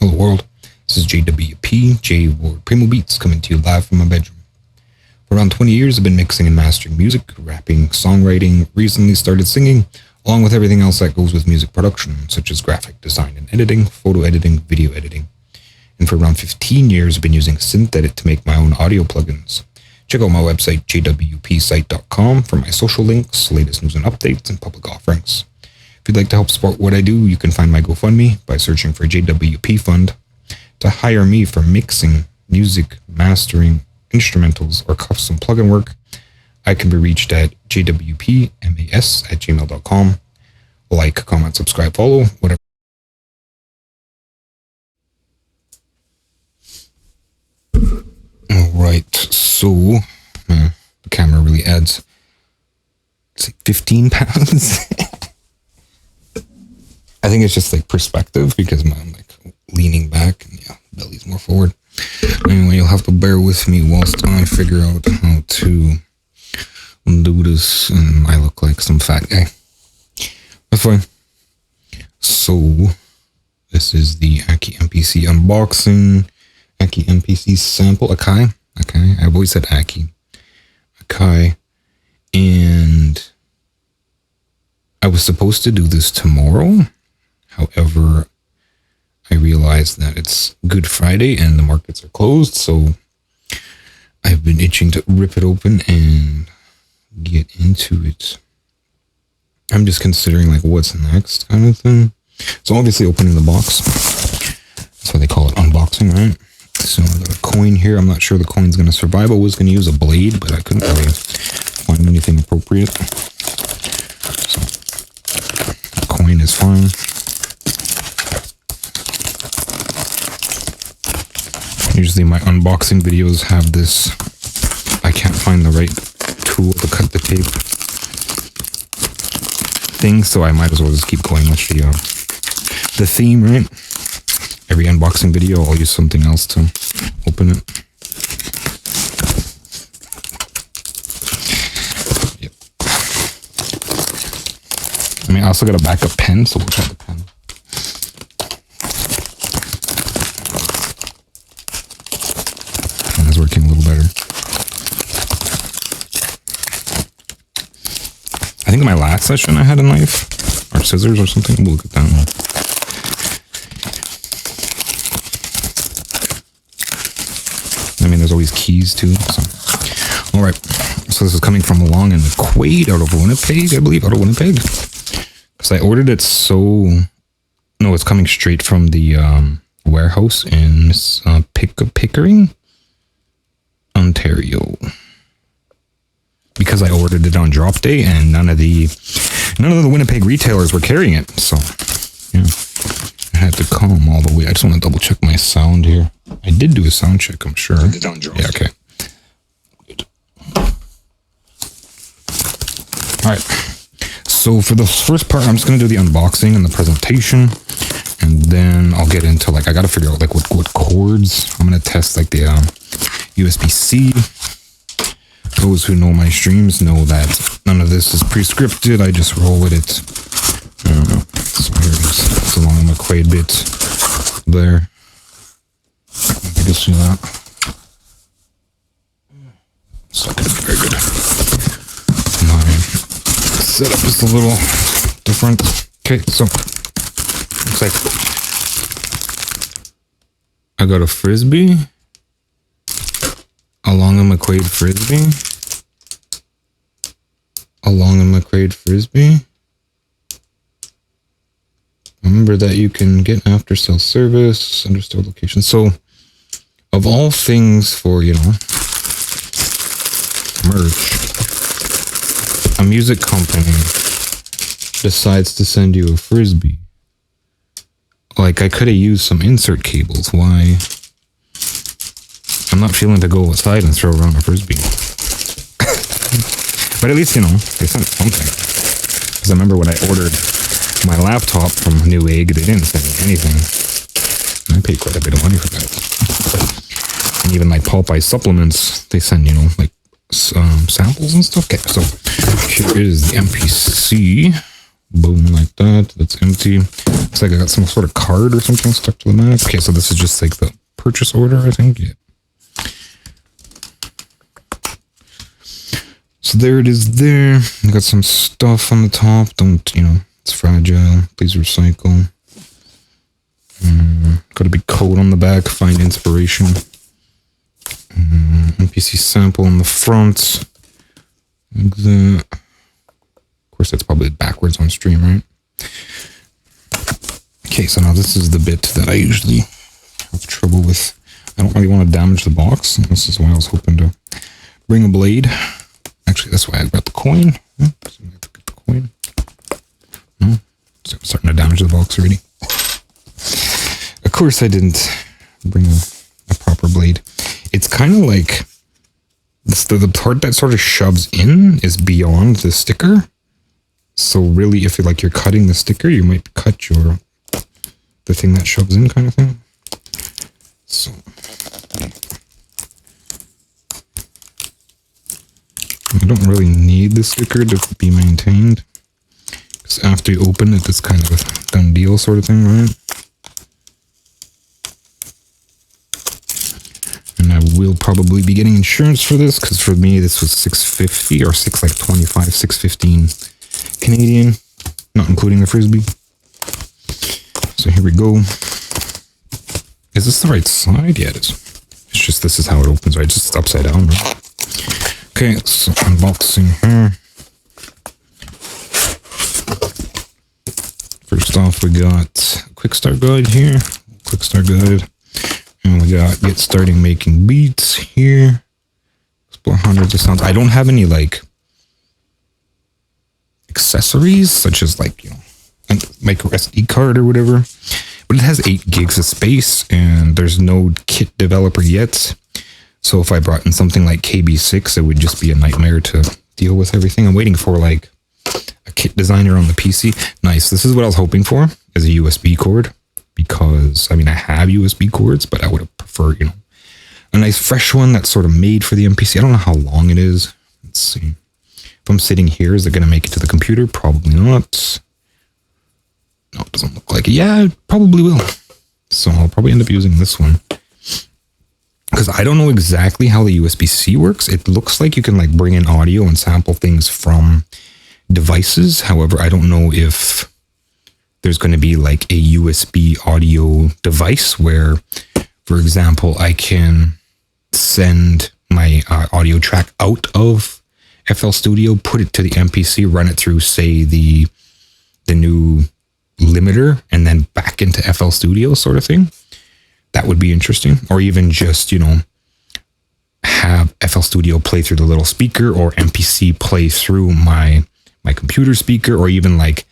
Hello world, this is JWP, J Ward Primo Beats, coming to you live from my bedroom. For around 20 years I've been mixing and mastering music, rapping, songwriting, recently started singing, along with everything else that goes with music production, such as graphic design and editing, photo editing, video editing. And for around 15 years I've been using SynthEdit to make my own audio plugins. Check out my website jwpsite.com for my social links, latest news and updates, and public offerings. If you'd like to help support what I do, you can find my GoFundMe by searching for JWP Fund. To hire me for mixing, music, mastering, instrumentals, or custom plugin work, I can be reached at jwpmas@gmail.com. Like, comment, subscribe, follow, whatever. Alright, so the camera really adds, it's like 15 pounds. I think it's just like perspective because I'm like leaning back and yeah, belly's more forward. Anyway, you'll have to bear with me whilst I figure out how to do this, and I look like some fat guy. That's fine. So this is the AKAI MPC unboxing. AKAI MPC sample, AKAI. Okay, I've always said AKAI. And I was supposed to do this tomorrow. However, I realized that it's Good Friday and the markets are closed, so I've been itching to rip it open and get into it. I'm just considering like what's next kind of thing. So obviously opening the box. That's why they call it unboxing, right? So I got a coin here. I'm not sure the coin's going to survive. I was going to use a blade, but I couldn't really find anything appropriate. So the coin is fine. Usually my unboxing videos have this, I can't find the right tool to cut the tape thing, so I might as well just keep going with the theme, right? Every unboxing video I'll use something else to open it. Yep. I mean, I also got a backup pen, so we'll try the pen. Working a little better. I think in my last session I had a knife or scissors or something. We'll look at that one. I mean, there's always keys too. So. All right. So this is coming from Long and McQuaid out of Winnipeg, I believe, out of Winnipeg. Because I ordered it so... No, it's coming straight from the warehouse in Pickering, Ontario, because I ordered it on drop day and none of the Winnipeg retailers were carrying it, so yeah, I had to come all the way. I just want to double check my sound here. I did do a sound check, I'm sure. Yeah, okay. Good. All right. So for the first part, I'm just gonna do the unboxing and the presentation, and then I'll get into like I gotta figure out like what chords I'm gonna test, like the USB-C. Those who know my streams know that none of this is pre-scripted. I just roll with it. I don't know. So here it is. It's a Long McQuaid bit there. You can see that. So very good. My setup is a little different. Okay, so looks like I got a Frisbee. Along a McQuaid Frisbee. Along a McQuaid Frisbee. Remember that you can get after sale service, under store location. So, of all things for, merch, a music company decides to send you a Frisbee. Like, I could have used some insert cables. Why? I'm not feeling to go outside and throw around a Frisbee. But at least, they sent something. Because I remember when I ordered my laptop from Newegg, they didn't send me anything. And I paid quite a bit of money for that. And even like Popeye supplements, they send, like samples and stuff. Okay, so here is the MPC Boom, like that. That's empty. Looks like I got some sort of card or something stuck to the back. Okay, so this is just like the purchase order, I think. Yeah. So there it is there. I got some stuff on the top. Don't, it's fragile. Please recycle. Got a big code on the back. Find inspiration. MPC sample on the front. Like that. Of course, that's probably backwards on stream, right? Okay, so now this is the bit that I usually have trouble with. I don't really want to damage the box. This is why I was hoping to bring a blade. Actually, that's why I got the coin. Get the coin. No, so I'm starting to damage the box already. Of course, I didn't bring a proper blade. It's kind of like the part that sort of shoves in is beyond the sticker. So really, if you're cutting the sticker, you might cut the thing that shoves in, kind of thing. So. I don't really need the sticker to be maintained, because after you open it, it's kind of a done deal sort of thing, right? And I will probably be getting insurance for this, because for me this was $650 or $615 Canadian, not including the frisbee. So here we go. Is this the right side? Yeah, it is. It's just this is how it opens, right? Just upside down, right? Okay, so unboxing here. First off, we got a quick start guide here. Quick start guide. And we got get starting making beats here. Explore hundreds of sounds. I don't have any like accessories such as like, a micro SD card or whatever. But it has 8 gigs of space and there's no kit developer yet. So if I brought in something like KB6, it would just be a nightmare to deal with everything. I'm waiting for like a kit designer on the PC. Nice. This is what I was hoping for, is a USB cord, because I have USB cords, but I would have preferred, a nice fresh one that's sort of made for the MPC. I don't know how long it is. Let's see. If I'm sitting here, is it going to make it to the computer? Probably not. No, it doesn't look like it. Yeah, it probably will. So I'll probably end up using this one. Because I don't know exactly how the USB-C works. It looks like you can like bring in audio and sample things from devices. However, I don't know if there's going to be like a USB audio device where, for example, I can send my audio track out of FL Studio, put it to the MPC, run it through, say, the new limiter, and then back into FL Studio sort of thing. That would be interesting. Or even just, have FL Studio play through the little speaker, or MPC play through my computer speaker, or even like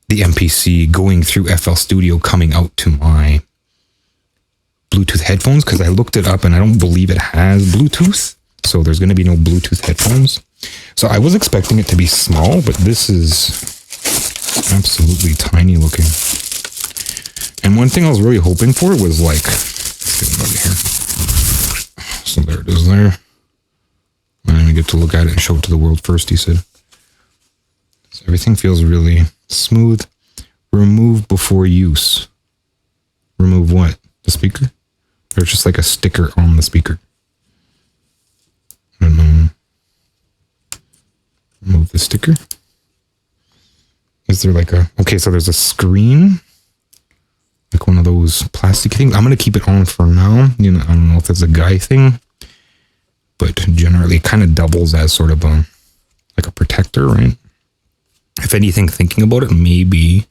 the MPC going through FL Studio coming out to my Bluetooth headphones, because I looked it up and I don't believe it has Bluetooth. So there's going to be no Bluetooth headphones. So I was expecting it to be small, but this is absolutely tiny looking. And one thing I was really hoping for was like, let's get it over here. So there it is there. And we get to look at it and show it to the world first, he said. So everything feels really smooth. Remove before use. Remove what? The speaker? Or it's just like a sticker on the speaker? I don't know. Remove the sticker. Is there like a... Okay, so there's a screen. Like one of those plastic things. I'm going to keep it on for now. I don't know if it's a guy thing. But generally it kind of doubles as sort of a protector, right? If anything, thinking about it, maybe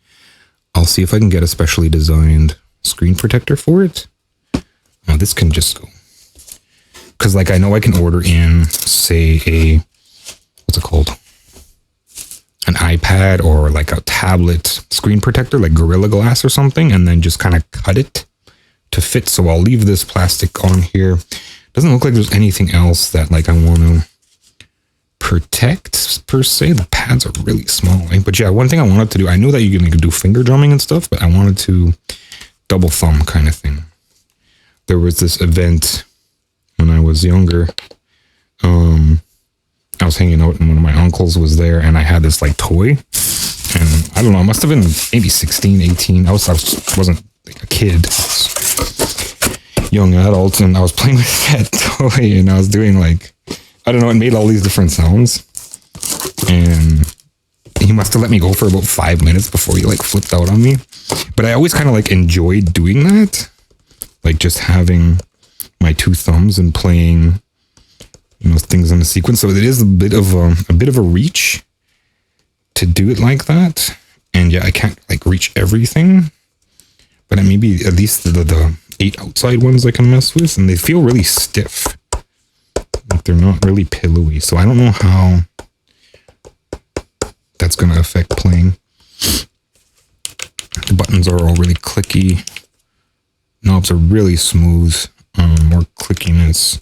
I'll see if I can get a specially designed screen protector for it. This can just go. Because like I know I can order in, say, what's it called? An iPad or like a tablet screen protector, like Gorilla Glass or something, and then just kind of cut it to fit. So I'll leave this plastic on here. Doesn't look like there's anything else that like I want to protect per se. The pads are really small, right? But yeah, one thing I wanted to do, I knew that you can do finger drumming and stuff, but I wanted to double thumb kind of thing. There was this event when I was younger. I was hanging out and one of my uncles was there and I had this like toy And I don't know, I must have been maybe 16, 18. I wasn't like a kid. I was young adult, and I was playing with that toy, and I was doing like, I don't know, it made all these different sounds. And he must have let me go for about 5 minutes before he like flipped out on me. But I always kind of like enjoyed doing that. Like just having my two thumbs and playing, you know, things in a sequence. So it is a bit of a reach to do it like that. And yeah, I can't like reach everything, but maybe at least the 8 outside ones I can mess with, and they feel really stiff. Like they're not really pillowy. So I don't know how that's going to affect playing. The buttons are all really clicky. Knobs are really smooth. More clickiness.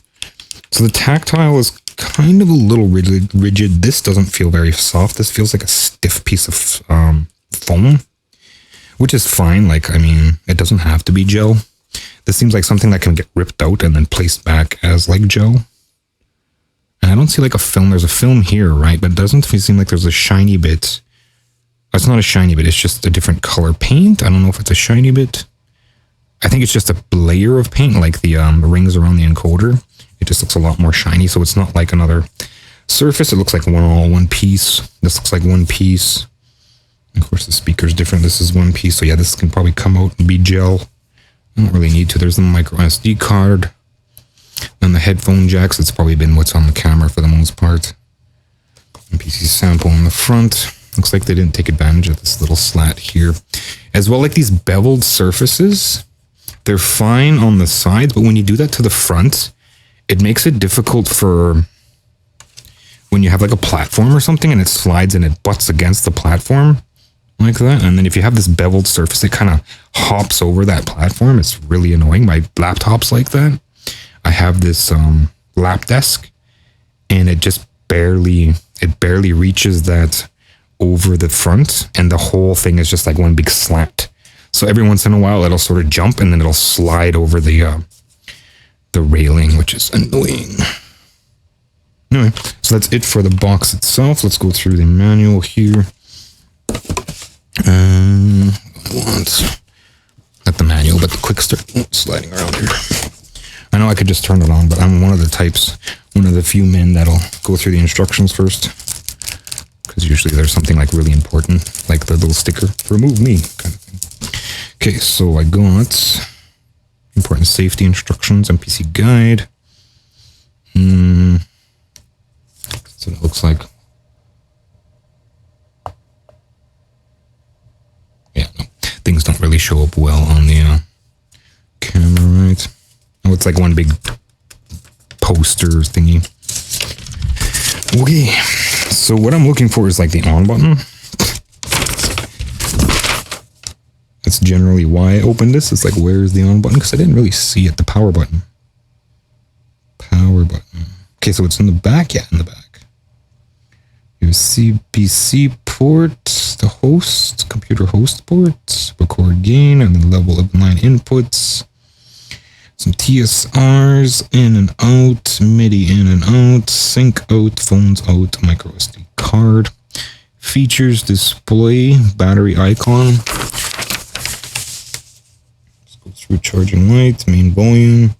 So the tactile is kind of a little rigid. This doesn't feel very soft. This feels like a stiff piece of foam, which is fine. Like, I mean, it doesn't have to be gel. This seems like something that can get ripped out and then placed back as like gel. And I don't see like a film. There's a film here, right? But it doesn't seem like there's a shiny bit. It's not a shiny bit. It's just a different color paint. I don't know if it's a shiny bit. I think it's just a layer of paint, like the rings around the encoder. It just looks a lot more shiny. So it's not like another surface. It looks like one piece. This looks like one piece. Of course, the speaker's different. This is one piece. So yeah, this can probably come out and be gel. I don't really need to. There's the micro SD card. And the headphone jacks. It's probably been what's on the camera for the most part. MPC sample in the front. Looks like they didn't take advantage of this little slat here. As well, like these beveled surfaces, they're fine on the sides, but when you do that to the front, it makes it difficult for when you have like a platform or something and it slides and it butts against the platform like that. And then if you have this beveled surface, it kind of hops over that platform. It's really annoying. My laptop's like that. I have this lap desk, and it just barely reaches that over the front, and the whole thing is just like one big slant. So every once in a while, it'll sort of jump, and then it'll slide over the railing, which is annoying. Anyway, so that's it for the box itself. Let's go through the manual here. I want not the manual, but the quick start. Oh, sliding around here. I know I could just turn it on, but I'm one of the few men that'll go through the instructions first. Because usually there's something like really important, like the little sticker, remove me kind of thing. Okay, so I got important safety instructions, MPC guide. That's what it looks like. Yeah, no, things don't really show up well on the camera, right? Oh, it's like one big poster thingy. Okay, so what I'm looking for is like the on button. That's generally why I opened this. It's like, where's the on button? Because I didn't really see it. The power button. Power button. Okay, so it's in the back. Yeah, in the back. Your CPC port, the host, computer host port, record gain, and the level of line inputs. Some TSRs in and out, MIDI in and out, sync out, phones out, micro SD card, features, display, battery icon. Let's go through charging lights, main volume,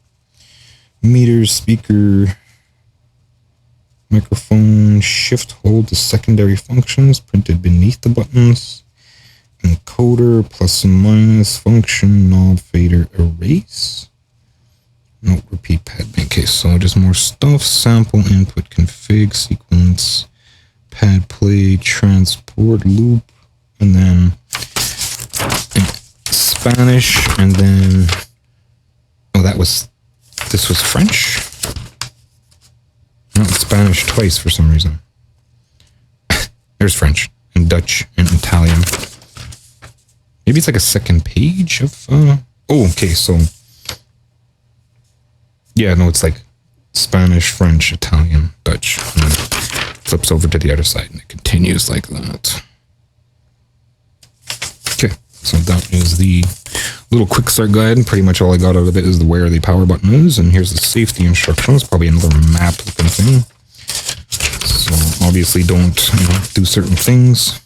meters, speaker, microphone, shift hold to secondary functions printed beneath the buttons, encoder, plus and minus function, knob, fader, erase. Note, repeat pad. Okay, so just more stuff. Sample, input, config, sequence, pad play, transport, loop, and then Spanish, and then, oh, this was French? Not Spanish twice for some reason. There's French, and Dutch, and Italian. Maybe it's like a second page of, oh, okay, so, yeah, no, it's like Spanish, French, Italian, Dutch, and then flips over to the other side, and it continues like that. Okay, so that is the little quick start guide, and pretty much all I got out of it is where the power button is, and here's the safety instructions, probably another map looking thing. So obviously don't, do certain things.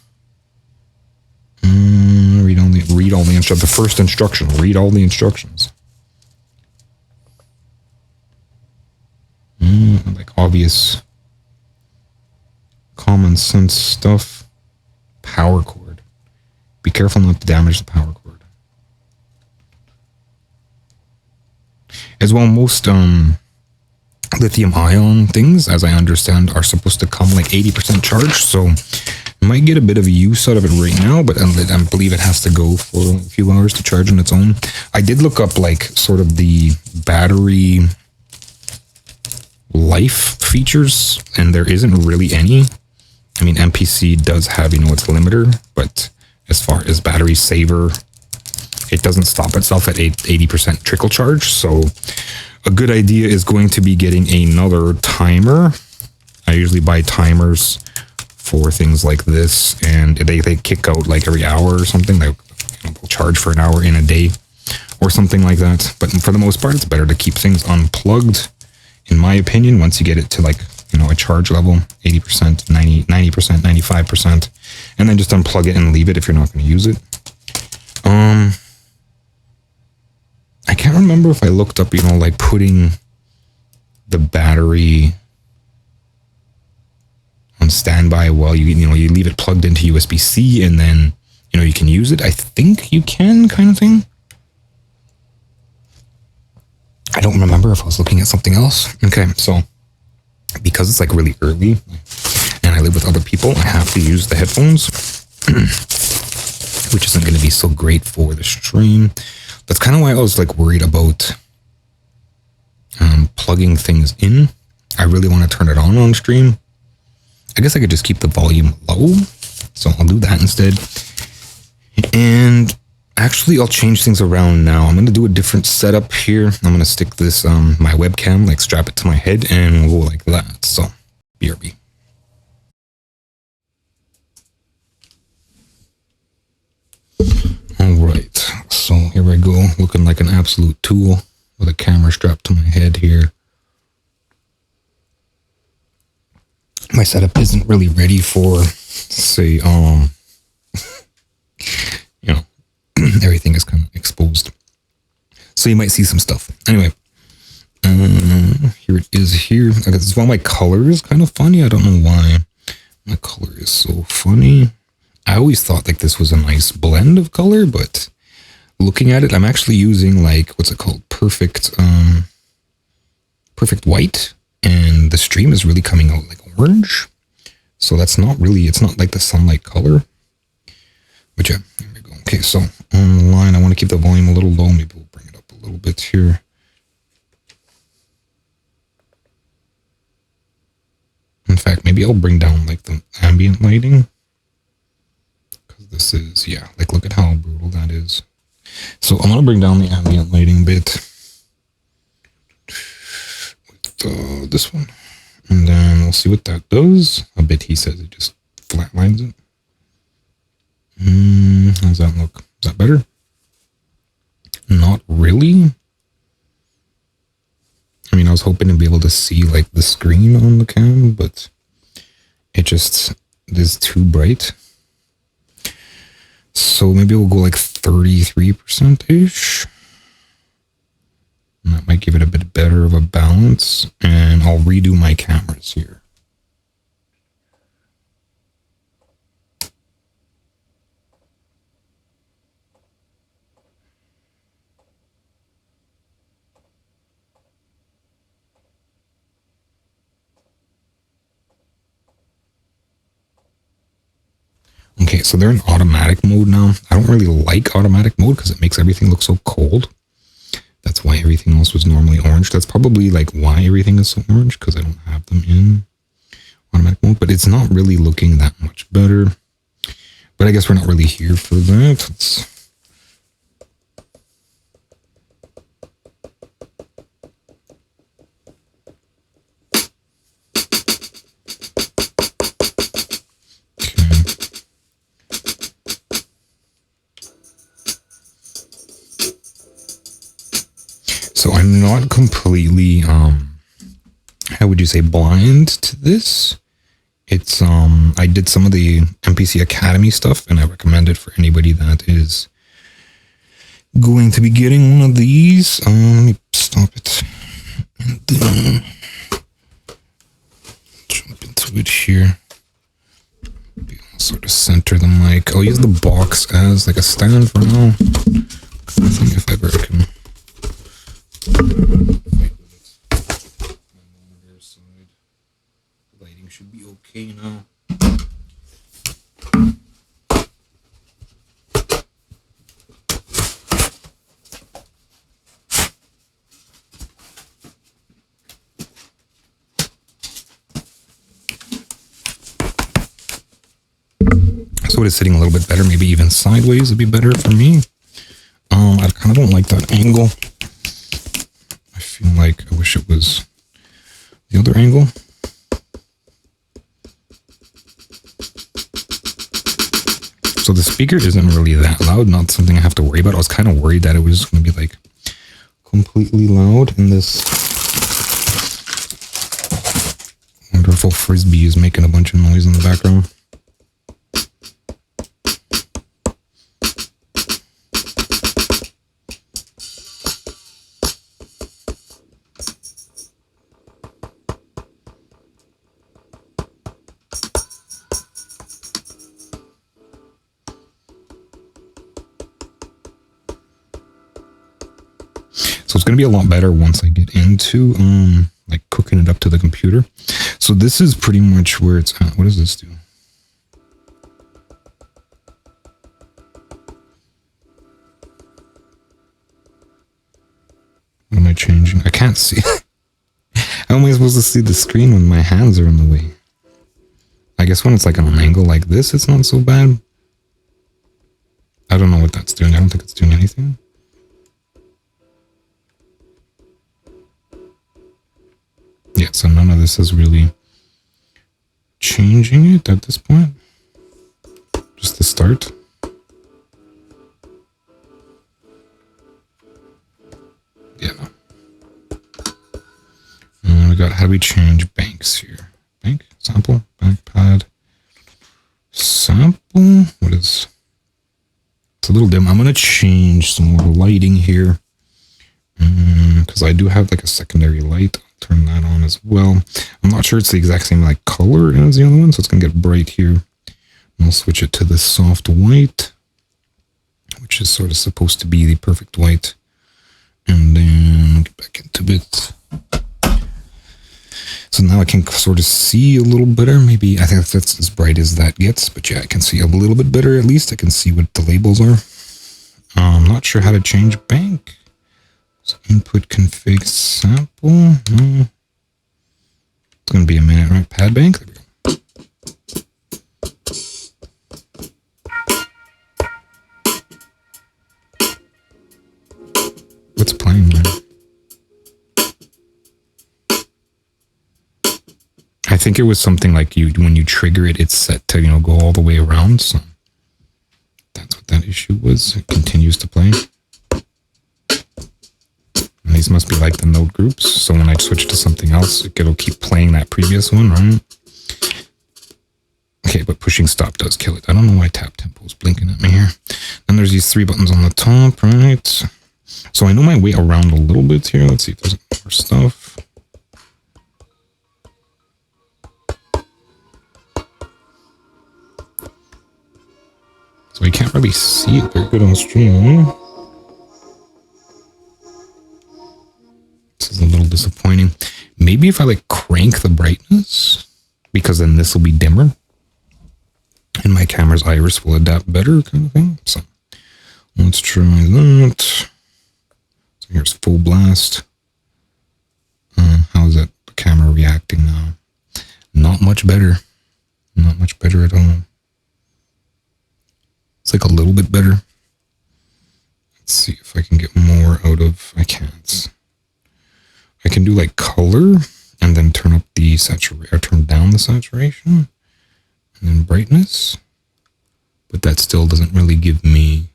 Read all the instructions. The first instruction. Read all the instructions. Like obvious, common sense stuff. Power cord. Be careful not to damage the power cord. As well, most lithium ion things, as I understand, are supposed to come like 80% charged. So might get a bit of use out of it right now, but I believe it has to go for a few hours to charge on its own. I did look up like sort of the battery life features, and there isn't really any. I mean, MPC does have, you know, its limiter, but as far as battery saver, it doesn't stop itself at 80% trickle charge. So a good idea is going to be getting another timer. I usually buy timers for things like this, and they kick out like every hour or something. Like, you know, they'll charge for an hour in a day or something like that. But for the most part, it's better to keep things unplugged, in my opinion, once you get it to like, you know, a charge level, 80%, 90%, 95%, and then just unplug it and leave it if you're not going to use it. I can't remember if I looked up, you know, like putting the battery on standby while you leave it plugged into USB-C and then, you know, you can use it. I think you can, kind of thing. I don't remember if I was looking at something else. Okay, so because it's like really early and I live with other people, I have to use the headphones, which isn't going to be so great for the stream. That's kind of why I was like worried about plugging things in. I really want to turn it on stream. I guess I could just keep the volume low, so I'll do that instead. And actually, I'll change things around now. I'm going to do a different setup here. I'm going to stick this, my webcam, like strap it to my head and go like that. So, BRB. All right, so here I go, looking like an absolute tool with a camera strapped to my head here. My setup isn't really ready for, say, you know, everything is kind of exposed. So you might see some stuff. Anyway, here it is here. I guess one of my color is kind of funny. I don't know why my color is so funny. I always thought like this was a nice blend of color, but looking at it, I'm actually using like, what's it called? Perfect white. And the stream is really coming out like orange. So that's not really, it's not like the sunlight color. But yeah, there we go. Okay, so on the line, I want to keep the volume a little low. Maybe we'll bring it up a little bit here. In fact, maybe I'll bring down like the ambient lighting. Because this is, yeah, like look at how brutal that is. So I'm going to bring down the ambient lighting a bit. With this one. And then we'll see what that does. I bet he says it just flatlines it. How does that look? Is that better? Not really. I mean, I was hoping to be able to see like the screen on the cam, but it just is too bright. So maybe we'll go like 33%-ish. And that might give it a bit better of a balance. And I'll redo my cameras here. Okay, so they're in automatic mode now. I don't really like automatic mode because it makes everything look so cold. That's why everything else was normally orange. That's probably like why everything is so orange, because I don't have them in automatic mode. But it's not really looking that much better. But I guess we're not really here for that. So I'm not completely, how would you say, blind to this. It's I did some of the MPC Academy stuff, and I recommend it for anybody that is going to be getting one of these. Let me stop it and then jump into it here. Maybe I'll sort of center the mic. I'll use the box as like a stand for now. I think if I ever can. Lighting should be okay now. So it is sitting a little bit better, maybe even sideways would be better for me. I kind of don't like that angle. I feel like I wish it was the other angle. So the speaker isn't really that loud, not something I have to worry about. I was kind of worried that it was going to be like completely loud, and this wonderful frisbee is making a bunch of noise in the background. So it's going to be a lot better once I get into like cooking it up to the computer. So this is pretty much where it's at. What does this do? What am I changing? I can't see. How am I supposed to see the screen when my hands are in the way? I guess when it's like on an angle like this, it's not so bad. I don't know what that's doing. I don't think it's doing anything. Yeah, so none of this is really changing it at this point. Just the start. Yeah. And we got, how do we change banks here? Bank, sample, bank pad, sample. What is, it's a little dim. I'm going to change some more lighting here. Because I do have like a secondary light. Turn that on as well. I'm not sure it's the exact same like color as the other one, so it's gonna get bright here. And I'll switch it to the soft white, which is sort of supposed to be the perfect white. And then get back into it. So now I can sort of see a little better. Maybe I think that's as bright as that gets, but yeah, I can see a little bit better at least. I can see what the labels are. I'm not sure how to change bank. So input config sample. It's going to be a minute, right? Pad bank. There we go. What's playing there? I think it was something like when you trigger it, it's set to, go all the way around. So that's what that issue was. It continues to play. And these must be like the node groups. So when I switch to something else, it'll keep playing that previous one, right? Okay, but pushing stop does kill it. I don't know why tap tempo is blinking at me here. Then there's these 3 buttons on the top, right? So I know my way around a little bit here. Let's see if there's more stuff. So you can't really see it very good on stream, huh? This is a little disappointing. Maybe if I like crank the brightness, because then this will be dimmer and my camera's iris will adapt better, kind of thing. So let's try that. So here's full blast. How is that the camera reacting now? Not much better. Not much better at all. It's like a little bit better. Let's see if I can get more out of, I can't. I can do like color and then turn up the saturation, or turn down the saturation and then brightness. But that still doesn't really give me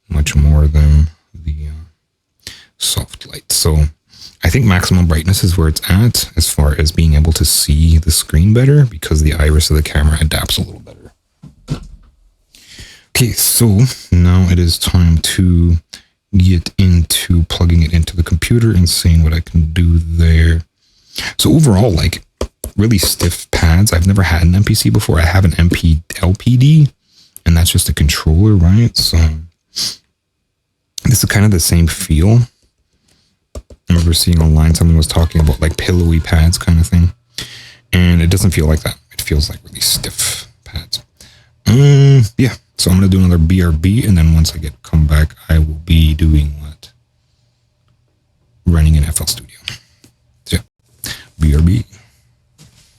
much more than the soft light. So I think maximum brightness is where it's at as far as being able to see the screen better because the iris of the camera adapts a little better. Okay, so now it is time to get into plugging it into the computer and seeing what I can do there. So overall, like really stiff pads. I've never had an MPC before. I have an LPD, and that's just a controller, right? So this is kind of the same feel. I remember seeing online someone was talking about like pillowy pads kind of thing, and it doesn't feel like that. It feels like really stiff pads. Yeah. So I'm gonna do another BRB, and then once I come back, I will be doing what? Running in FL Studio. So yeah, BRB.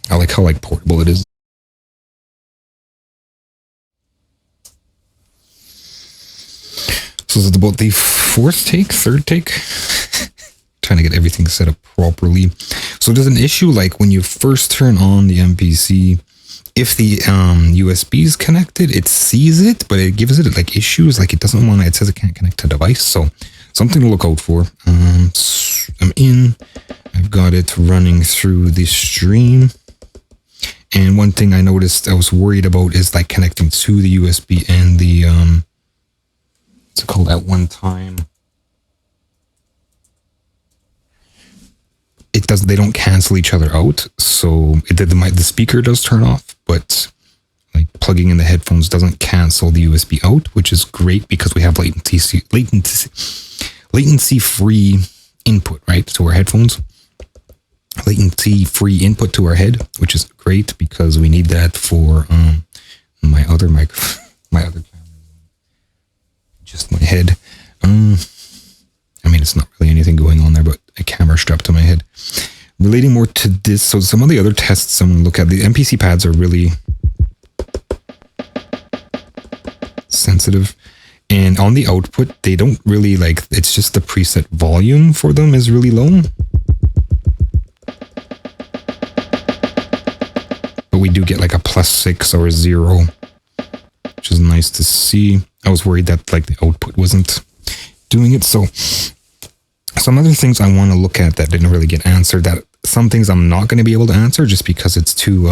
I like how like portable it is. So is it about the third take? Trying to get everything set up properly. So there's an issue like when you first turn on the MPC, if the USB is connected, it sees it, but it gives it like issues. Like it doesn't want to, it says it can't connect to device. So something to look out for. I'm in, I've got it running through the stream. And one thing I noticed I was worried about is like connecting to the USB and the, what's it called at one time? They don't cancel each other out. So the speaker does turn off, but like plugging in the headphones doesn't cancel the USB out, which is great because we have latency free input, right? To our headphones. Latency free input to our head, which is great because we need that for my other my other camera, just my head. I mean, it's not really anything going on there, but a camera strapped to my head. Relating more to this, so some of the other tests I'm going to look at, the MPC pads are really sensitive. And on the output, they don't really like, it's just the preset volume for them is really low. But we do get like a +6 or a 0, which is nice to see. I was worried that like the output wasn't doing it. So some other things I want to look at that didn't really get answered, that some things I'm not going to be able to answer just because it's too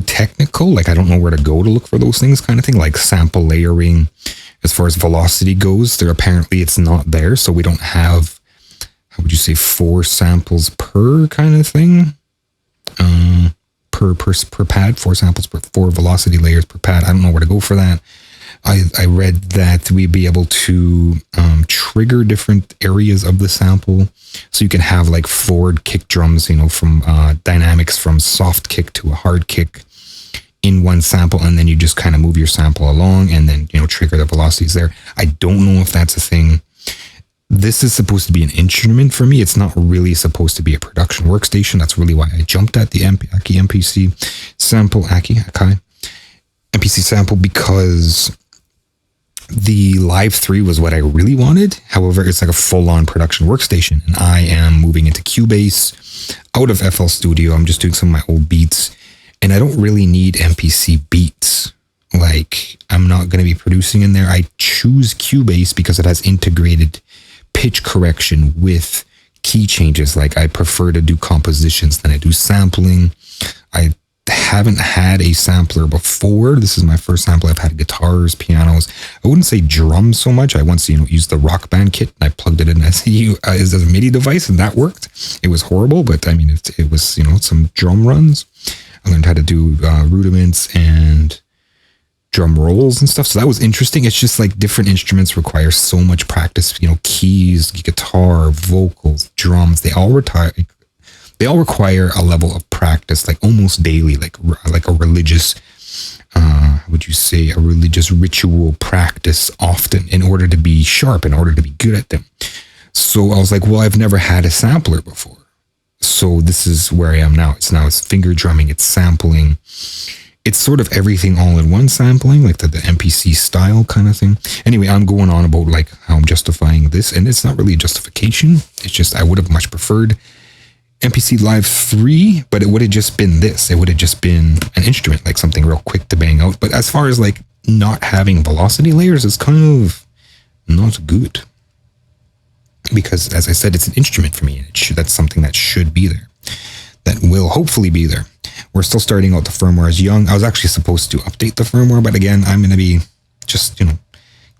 technical. Like I don't know where to go to look for those things kind of thing, like sample layering. As far as velocity goes, there apparently it's not there. So we don't have, how would you say, 4 samples per kind of thing? Per pad, 4 samples per 4 velocity layers per pad. I don't know where to go for that. I read that we'd be able to trigger different areas of the sample. So you can have like forward kick drums, you know, from dynamics from soft kick to a hard kick in one sample. And then you just kind of move your sample along and then, you know, trigger the velocities there. I don't know if that's a thing. This is supposed to be an instrument for me. It's not really supposed to be a production workstation. That's really why I jumped at the AKAI MPC sample, AKAI MPC sample, because the Live 3 was what I really wanted. However, it's like a full-on production workstation, and I am moving into Cubase out of FL Studio. I'm just doing some of my old beats, and I don't really need MPC beats. Like, I'm not going to be producing in there. I choose Cubase because it has integrated pitch correction with key changes. Like, I prefer to do compositions than I do sampling. I haven't had a sampler before. This is my first sample. I've had guitars, pianos. I wouldn't say drums so much. I once, used the Rock Band kit and I plugged it in as a MIDI device and that worked. It was horrible, but I mean, it was, some drum runs. I learned how to do rudiments and drum rolls and stuff. So that was interesting. It's just like different instruments require so much practice, keys, guitar, vocals, drums, they all require a level of practice, like almost daily, like a religious, would you say, a religious ritual practice often in order to be sharp, in order to be good at them. So I was like, well, I've never had a sampler before. So this is where I am now. It's finger drumming, it's sampling. It's sort of everything all in one sampling, like the MPC style kind of thing. Anyway, I'm going on about like how I'm justifying this, and it's not really a justification. It's just I would have much preferred MPC Live 3, but it would have just been this. It would have just been an instrument, like something real quick to bang out. But as far as like not having velocity layers, it's kind of not good. because as I said, it's an instrument for me, and that's something that should be there, that will hopefully be there. We're still starting out. The firmware is young. I was actually supposed to update the firmware, but again, I'm going to be just,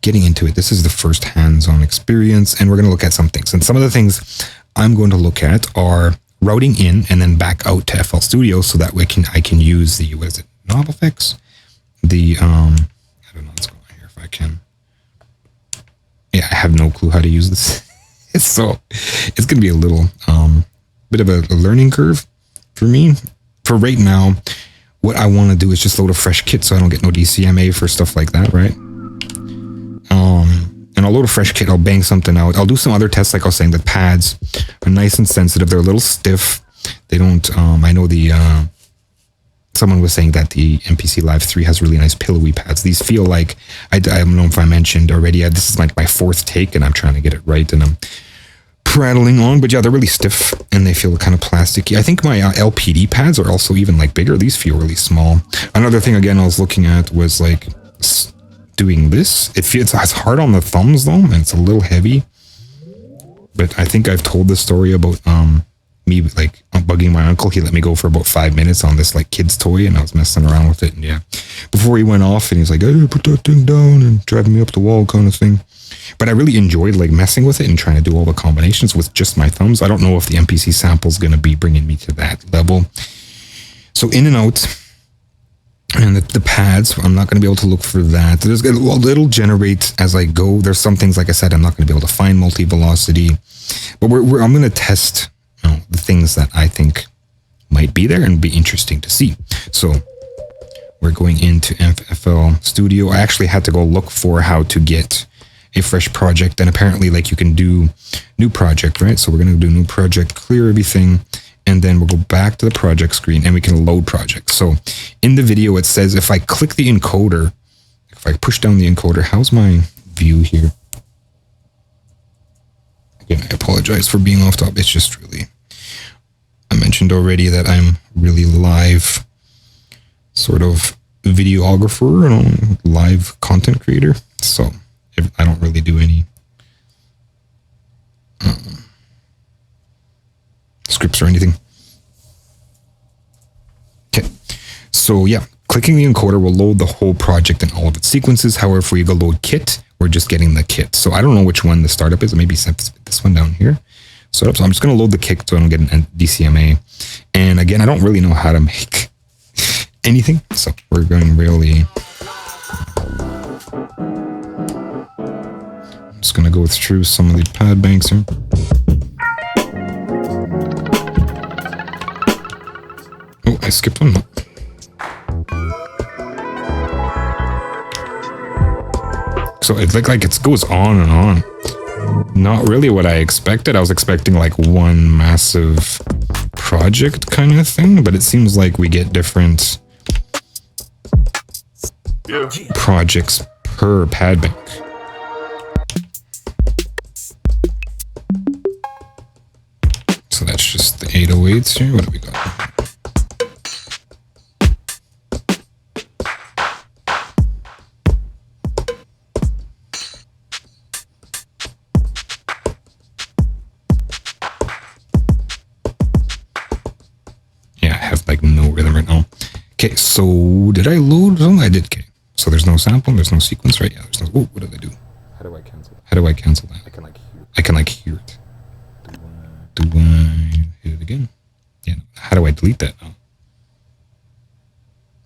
getting into it. This is the first hands-on experience, and we're going to look at some things. And some of the things I'm going to look at are routing in and then back out to FL Studio, so that way I can use the, what is it, knob effects? The, I don't know what's going on here, if I can. Yeah, I have no clue how to use this. So it's going to be a little bit of a learning curve for me. For right now, what I want to do is just load a fresh kit so I don't get no DCMA for stuff like that, right? And I'll load a fresh kit, I'll bang something out. I'll do some other tests, like I was saying. The pads are nice and sensitive. They're a little stiff. They don't, I know someone was saying that the MPC Live 3 has really nice pillowy pads. These feel like, I don't know if I mentioned already, this is like my fourth take and I'm trying to get it right and I'm prattling on, but yeah, they're really stiff and they feel kind of plasticky. I think my LPD pads are also even like bigger. These feel really small. Another thing again I was looking at was like doing this. It's hard on the thumbs though, and it's a little heavy. But I think I've told the story about me like bugging my uncle. He let me go for about 5 minutes on this like kid's toy, and I was messing around with it. And yeah, before he went off, and he's like, "Hey, put that thing down," and driving me up the wall, kind of thing. But I really enjoyed like messing with it and trying to do all the combinations with just my thumbs. I don't know if the MPC sample is going to be bringing me to that level. So in and out, and the pads, I'm not going to be able to look for that. It'll generate as I go. There's some things, like I said, I'm not going to be able to find multi-velocity. But I'm going to test the things that I think might be there and be interesting to see. So we're going into FL Studio. I actually had to go look for how to get a fresh project, and apparently like you can do new project, right? So we're going to do new project, clear everything, and then we'll go back to the project screen and we can load projects. So in the video it says if I click the encoder, if I push down the encoder, how's my view here? Again, I apologize for being off top. It's just really, I mentioned already that I'm really live sort of videographer and live content creator. So I don't really do any scripts or anything. Okay, so yeah, clicking the encoder will load the whole project and all of its sequences. However, if we go load kit, we're just getting the kit. So I don't know which one the startup is. Maybe this one down here. Startup. So I'm just going to load the kit so I don't get an DCMA. And again, I don't really know how to make anything. So we're going really... Just going to go through some of the pad banks here. Oh, I skipped one. So it looked like it goes on and on. Not really what I expected. I was expecting like one massive project kind of thing, but it seems like we get different projects per pad bank. So that's just the 808s here. What do we got? Yeah, I have like no rhythm right now. Okay, so did I load them? I did. Okay, so there's no sample, there's no sequence, right? Yeah, there's no. Oh, what did I do? How do I cancel? How do I cancel that? I can like hear it. Do I hit it again? Yeah. How do I delete that now?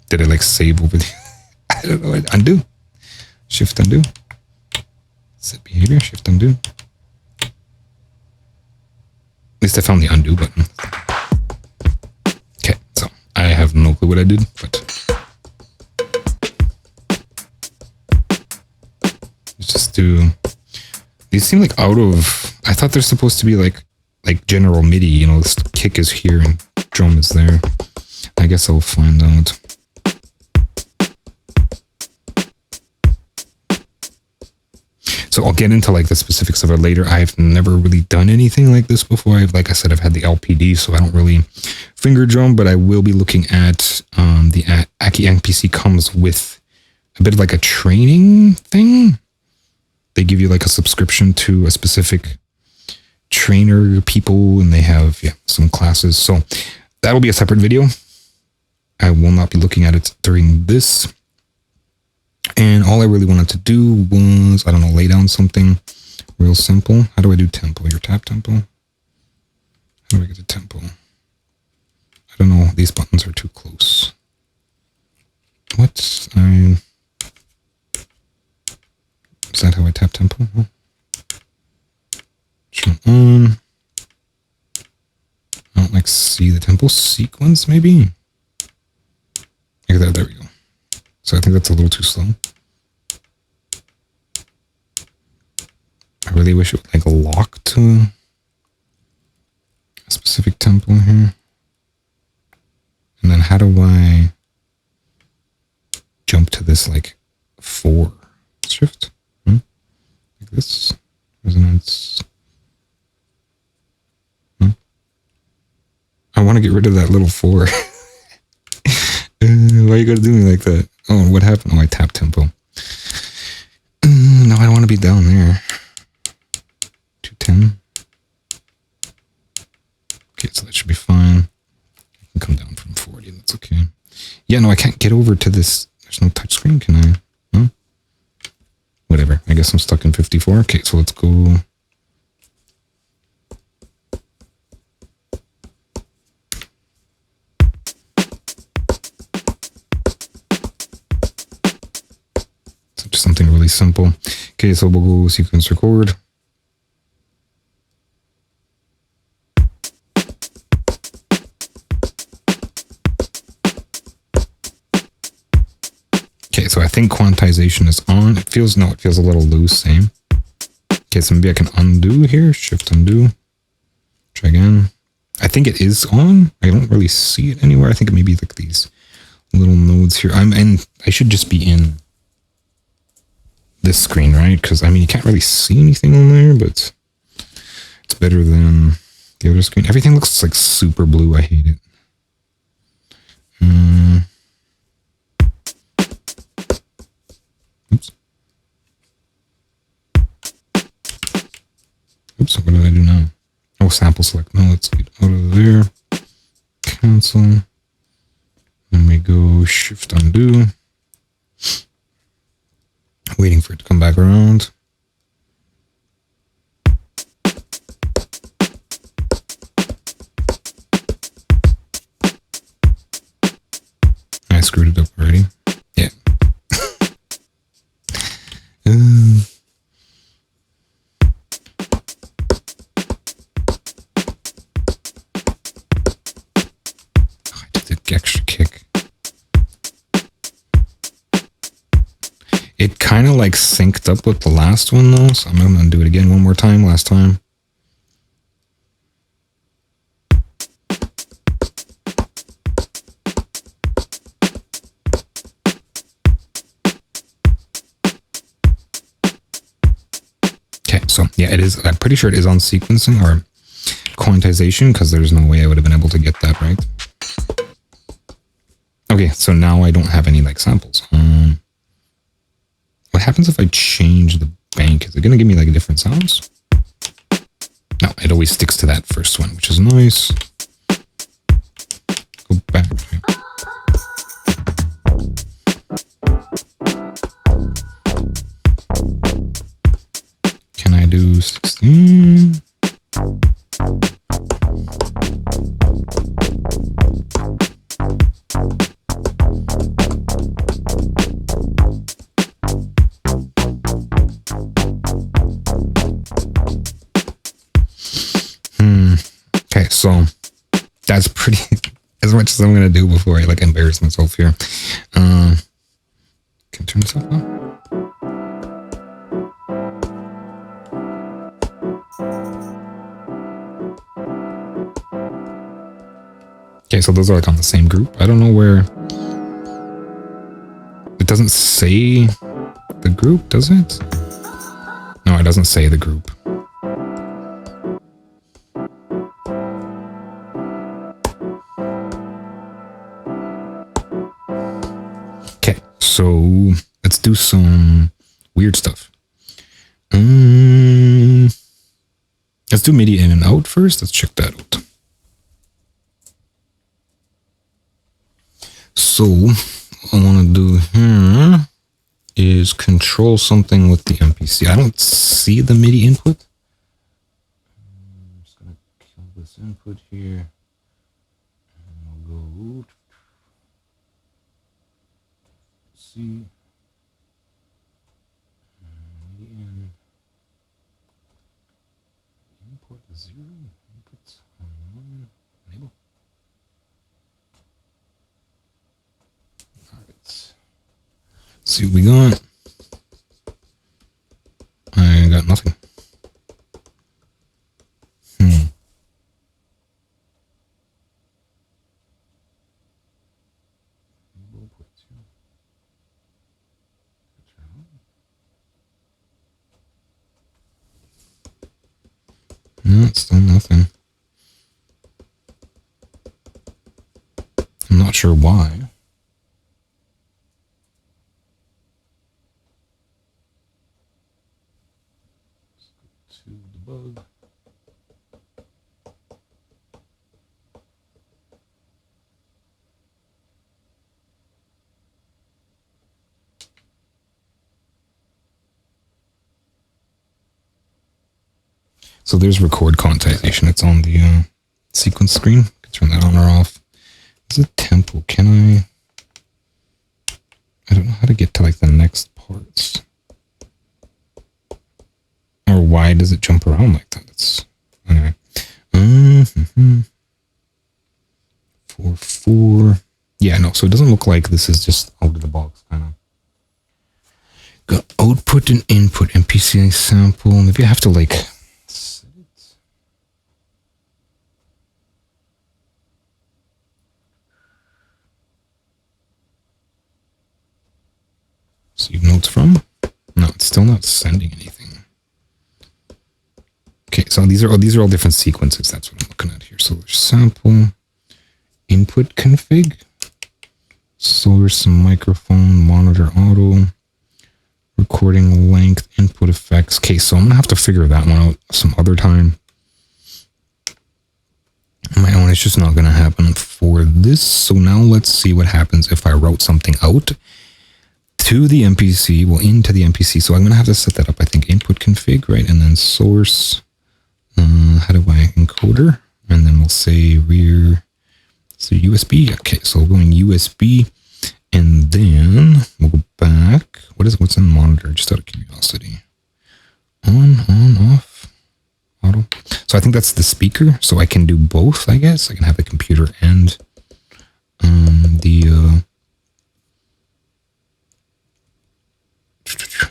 Did I like save over the... I don't know. Undo. Shift undo. Set behavior. Shift undo. At least I found the undo button. Okay. So I have no clue what I did, but... Let's just do... These seem like out of... I thought they're supposed to be like general MIDI, you know, this kick is here and drum is there. I guess I'll find out. So I'll get into like the specifics of it later. I've never really done anything like this before. Like I said, I've had the LPD, so I don't really finger drum, but I will be looking at the AKAI MPC comes with a bit of like a training thing. They give you like a subscription to a specific trainer people, and they have some classes. So that'll be a separate video. I will not be looking at it during this. And all I really wanted to do was, I don't know, lay down something real simple. How do I do tempo? Your tap tempo? How do I get to tempo? I don't know. These buttons are too close. What? Is that how I tap tempo? Show on. I don't like see the tempo sequence, maybe? Like that, there we go. So I think that's a little too slow. I really wish it would like lock to a specific tempo here. And then how do I jump to this like 4 shift? Like this? Resonance. I want to get rid of that little 4. Why you gotta do me like that? Oh, what happened? Oh, I tapped tempo. No, I don't want to be down there. 210. Okay, so that should be fine. I can come down from 40. That's okay. Yeah, no, I can't get over to this. There's no touchscreen, can I? No? Whatever. I guess I'm stuck in 54. Okay, so let's go. Just something really simple. Okay, so we'll go sequence record. Okay, so I think quantization is on. It feels a little loose, same. Okay, so maybe I can undo here. Shift undo. Try again. I think it is on. I don't really see it anywhere. I think it may be like these little nodes here. I should just be in this screen, right? Because I mean, you can't really see anything on there, but it's better than the other screen. Everything looks like super blue. I hate it. Oops. Oops, what did I do now? Oh, sample select. No, let's get out of there. Cancel. Then we go shift undo. Waiting for it to come back around. I screwed it up already. Yeah. I did the extra kick. It kind of like synced up with the last one though, so I'm going to do it again one more time, last time. Okay, so yeah, it is. I'm pretty sure it is on sequencing or quantization because there's no way I would have been able to get that right. Okay, so now I don't have any like samples. What happens if I change the bank? Is it going to give me like different sounds? No, it always sticks to that first one, which is nice. Go back. Can I do 16? Okay, so that's pretty as much as I'm gonna do before I like embarrass myself here. Can I turn this off now? Okay, so those are like on the same group. I don't know where. It doesn't say the group, does it? No, it doesn't say the group. Okay, so let's do some weird stuff. Let's do MIDI in and out first. Let's check that out. So what I want to do here is control something with the MPC. I don't see the MIDI input. I'm just going to kill this input here. And we'll go see. MIDI in. Import 0. Inputs on 1. Enable. Alright. See what we got. I got nothing. No, it's still nothing. I'm not sure why. Let's go to debug. So there's record quantization. It's on the sequence screen. I can turn that on or off. Is it tempo? Can I don't know how to get to like the next parts. Or why does it jump around like that? It's anyway. 4/4. Yeah, no. So it doesn't look like this is just out of the box kind of. Got output and input MPC sample. Maybe I have to like. Save notes from? No, it's still not sending anything. Okay, so these are all different sequences. That's what I'm looking at here. So there's sample, input config, source, microphone, monitor auto, recording length, input effects. Okay, so I'm gonna have to figure that one out some other time. My own, it's just not gonna happen for this. So now let's see what happens if I wrote something out to the MPC, well, into the MPC. So I'm going to have to set that up, I think, input config, right? And then source, how do I encoder? And then we'll say rear, so USB. Okay, so we're going USB, and then we'll go back. What's in monitor? Just out of curiosity. On, off, auto. So I think that's the speaker. So I can do both, I guess. I can have the computer and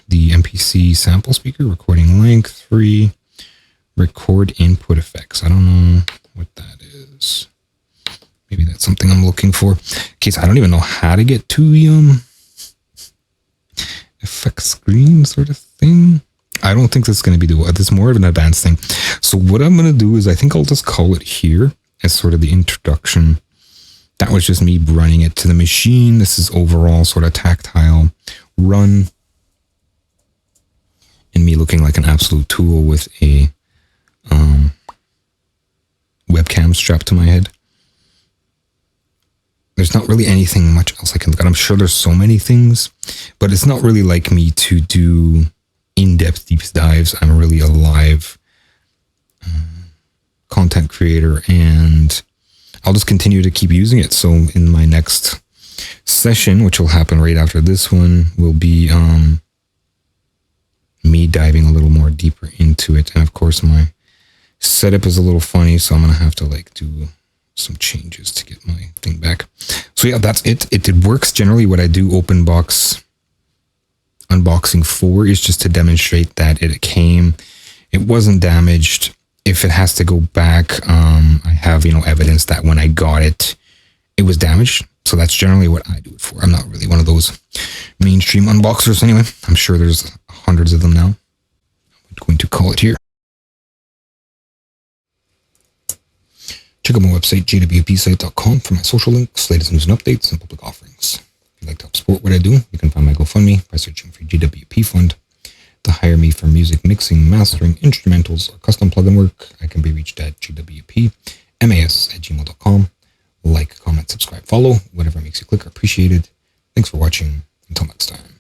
the MPC sample speaker, recording length 3, record input effects. I don't know what that is. Maybe that's something I'm looking for. Okay, so I don't even know how to get to the effect screen sort of thing. I don't think that's going to be this is more of an advanced thing. So what I'm going to do is I think I'll just call it here as sort of the introduction. That was just me running it to the machine. This is overall sort of tactile run. And me looking like an absolute tool with a webcam strapped to my head. There's not really anything much else I can look at. I'm sure there's so many things, but it's not really like me to do in-depth deep dives. I'm really a live content creator, and I'll just continue to keep using it. So in my next session, which will happen right after this one, will be me diving a little more deeper into it. And of course my setup is a little funny, so I'm gonna have to like do some changes to get my thing back. So yeah, that's it. It works generally. What I do open box unboxing for is just to demonstrate that it wasn't damaged. If it has to go back, I have, evidence that when I got it, it was damaged. So that's generally what I do it for. I'm not really one of those mainstream unboxers anyway. I'm sure there's hundreds of them now. I'm going to call it here. Check out my website, jwpsite.com, for my social links, latest news and updates, and public offerings. If you'd like to help support what I do, you can find my GoFundMe by searching for JWP Fund. to hire me for music mixing, mastering, instrumentals, or custom plugin work, I can be reached at jwpmas@gmail.com. Like, comment, subscribe, follow, whatever makes you click or appreciate it. Thanks for watching. Until next time.